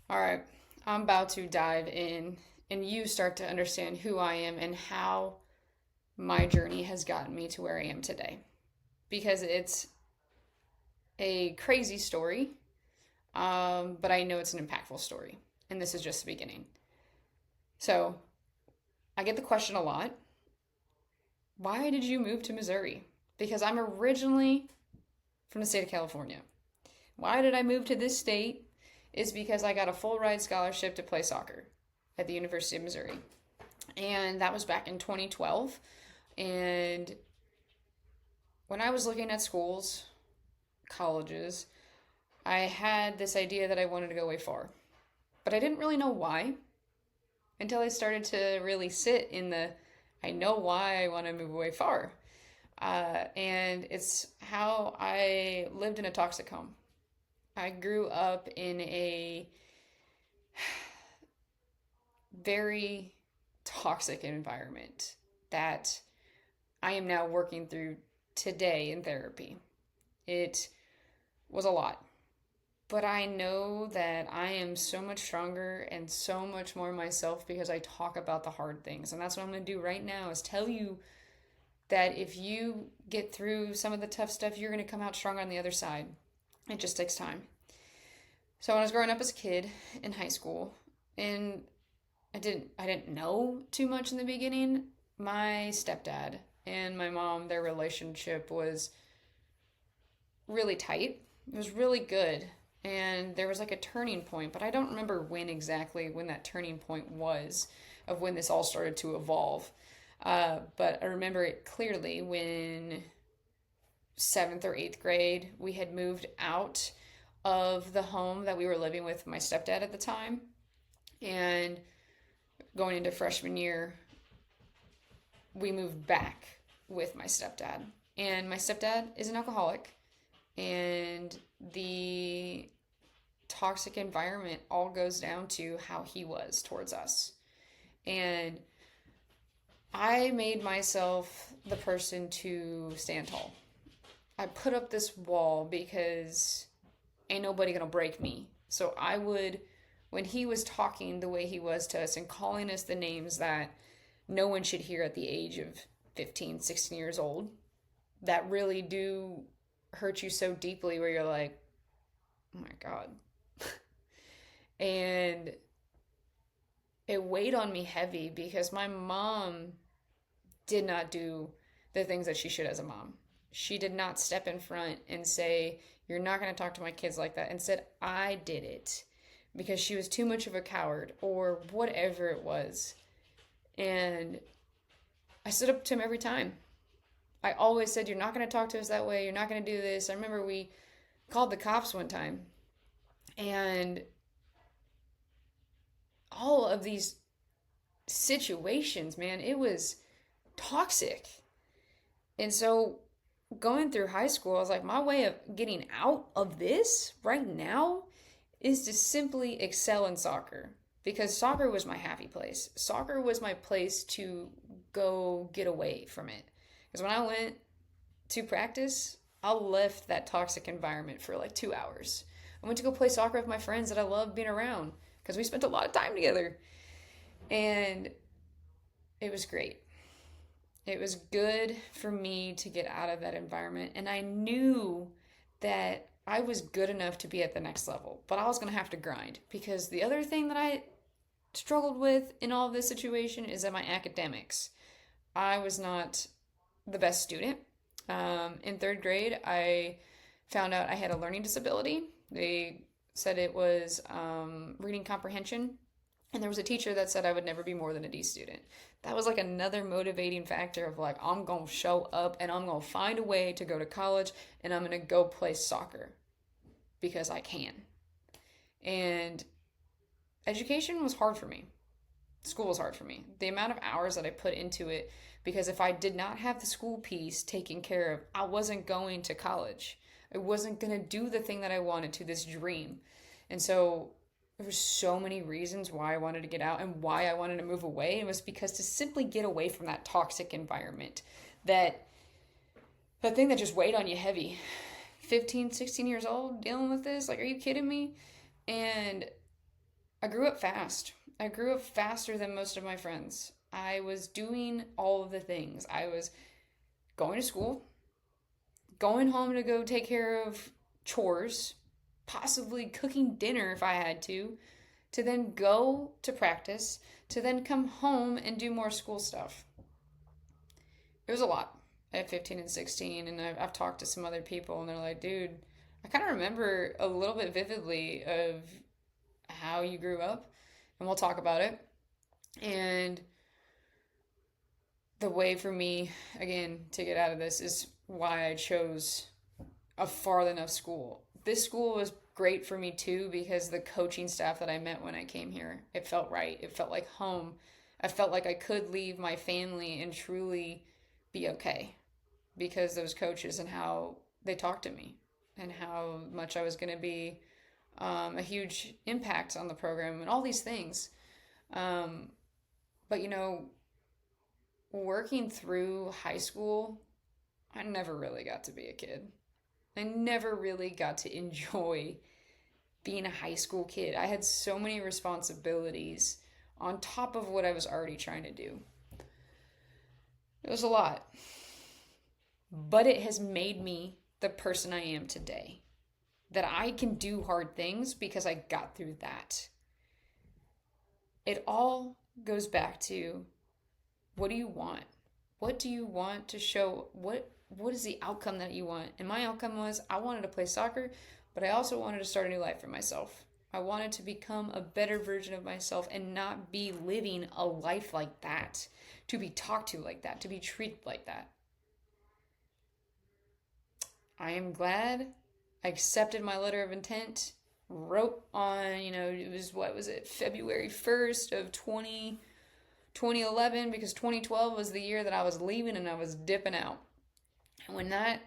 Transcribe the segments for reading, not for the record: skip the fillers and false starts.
All right, I'm about to dive in and you start to understand who I am and how my journey has gotten me to where I am today. Because it's a crazy story, but I know it's an impactful story. And this is just the beginning. So I get the question a lot, why did you move to Missouri? Because I'm originally from the state of California. Why did I move to this state? Is because I got a full ride scholarship to play soccer at the University of Missouri. And that was back in 2012. And when I was looking at schools, colleges, I had this idea that I wanted to go way far. But I didn't really know why until I started to really sit in the I know why I want to move away far. And it's how I lived in a toxic home. I grew up in a very toxic environment that I am now working through today in therapy. It was a lot, but I know that I am so much stronger and so much more myself because I talk about the hard things. And that's what I'm going to do right now is tell you that if you get through some of the tough stuff, you're going to come out stronger on the other side. It just takes time. So when I was growing up as a kid in high school, and I didn't know too much in the beginning. My stepdad and my mom, their relationship was really tight. It was really good. And there was like a turning point, but I don't remember when exactly when that turning point was of when this all started to evolve. But I remember it clearly when seventh or eighth grade, we had moved out of the home that we were living with my stepdad at the time. And going into freshman year, we moved back with my stepdad. And my stepdad is an alcoholic. And the toxic environment all goes down to how he was towards us. And I made myself the person to stand tall. I put up this wall because ain't nobody gonna break me. So I would, when he was talking the way he was to us and calling us the names that no one should hear at the age of 15, 16 years old, that really do hurt you so deeply where you're like, oh my God. And it weighed on me heavy because my mom did not do the things that she should as a mom. She did not step in front and say, you're not going to talk to my kids like that. Instead, I did it because she was too much of a coward or whatever it was. And I stood up to him every time. I always said, you're not going to talk to us that way. You're not going to do this. I remember we called the cops one time. And all of these situations, man, it was toxic. And so going through high school, I was like, my way of getting out of this right now is to simply excel in soccer because soccer was my happy place. Soccer was my place to go get away from it. Because when I went to practice, I left that toxic environment for like 2 hours. I went to go play soccer with my friends that I loved being around because we spent a lot of time together. And it was great. It was good for me to get out of that environment. And I knew that I was good enough to be at the next level, but I was going to have to grind because the other thing that I struggled with in all of this situation is that my academics. I was not the best student. In third grade, I found out I had a learning disability. They said it was reading comprehension. And there was a teacher that said I would never be more than a D student. That was like another motivating factor of like, I'm going to show up and I'm going to find a way to go to college and I'm going to go play soccer because I can. And education was hard for me. School was hard for me. The amount of hours that I put into it, because if I did not have the school piece taken care of, I wasn't going to college. I wasn't going to do the thing that I wanted to, this dream. And so there were so many reasons why I wanted to get out and why I wanted to move away. It was because to simply get away from that toxic environment, that thing that just weighed on you heavy. 15, 16 years old dealing with this, like, are you kidding me? And I grew up fast. I grew up faster than most of my friends. I was doing all of the things. I was going to school, going home to go take care of chores, possibly cooking dinner if I had to then go to practice, to then come home and do more school stuff. It was a lot at 15 and 16, and I've talked to some other people, and they're like, dude, I kind of remember a little bit vividly of how you grew up, and we'll talk about it. And the way for me, again, to get out of this is why I chose a far enough school. This school was great for me too because the coaching staff that I met when I came here, it felt right. It felt like home. I felt like I could leave my family and truly be okay because those coaches and how they talked to me and how much I was going to be a huge impact on the program and all these things. But working through high school, I never really got to be a kid. I never really got to enjoy being a high school kid. I had so many responsibilities on top of what I was already trying to do. It was a lot. But it has made me the person I am today. That I can do hard things because I got through that. It all goes back to, what do you want? What do you want to show? What is the outcome that you want? And my outcome was I wanted to play soccer, but I also wanted to start a new life for myself. I wanted to become a better version of myself and not be living a life like that, to be talked to like that, to be treated like that. I am glad I accepted my letter of intent, wrote on, it was, February 1st of 2011, because 2012 was the year that I was leaving and I was dipping out. And when that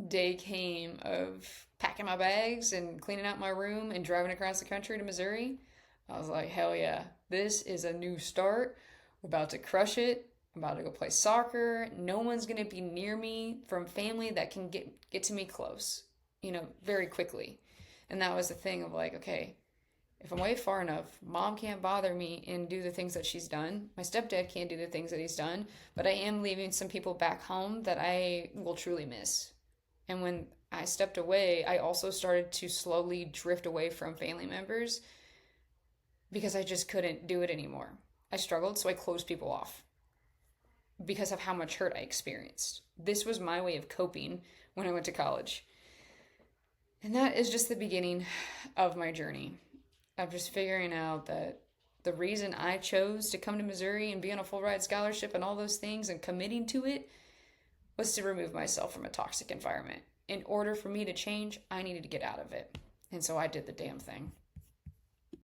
day came of packing my bags and cleaning out my room and driving across the country to Missouri, I was like, hell yeah, this is a new start. We're about to crush it. I'm about to go play soccer. No one's going to be near me from family that can get to me close, very quickly. And that was the thing of like, okay, if I'm away far enough, mom can't bother me and do the things that she's done. My stepdad can't do the things that he's done, but I am leaving some people back home that I will truly miss. And when I stepped away, I also started to slowly drift away from family members because I just couldn't do it anymore. I struggled, so I closed people off because of how much hurt I experienced. This was my way of coping when I went to college. And that is just the beginning of my journey. Of just figuring out that the reason I chose to come to Missouri and be on a full ride scholarship and all those things and committing to it was to remove myself from a toxic environment. In order for me to change, I needed to get out of it. And so I did the damn thing.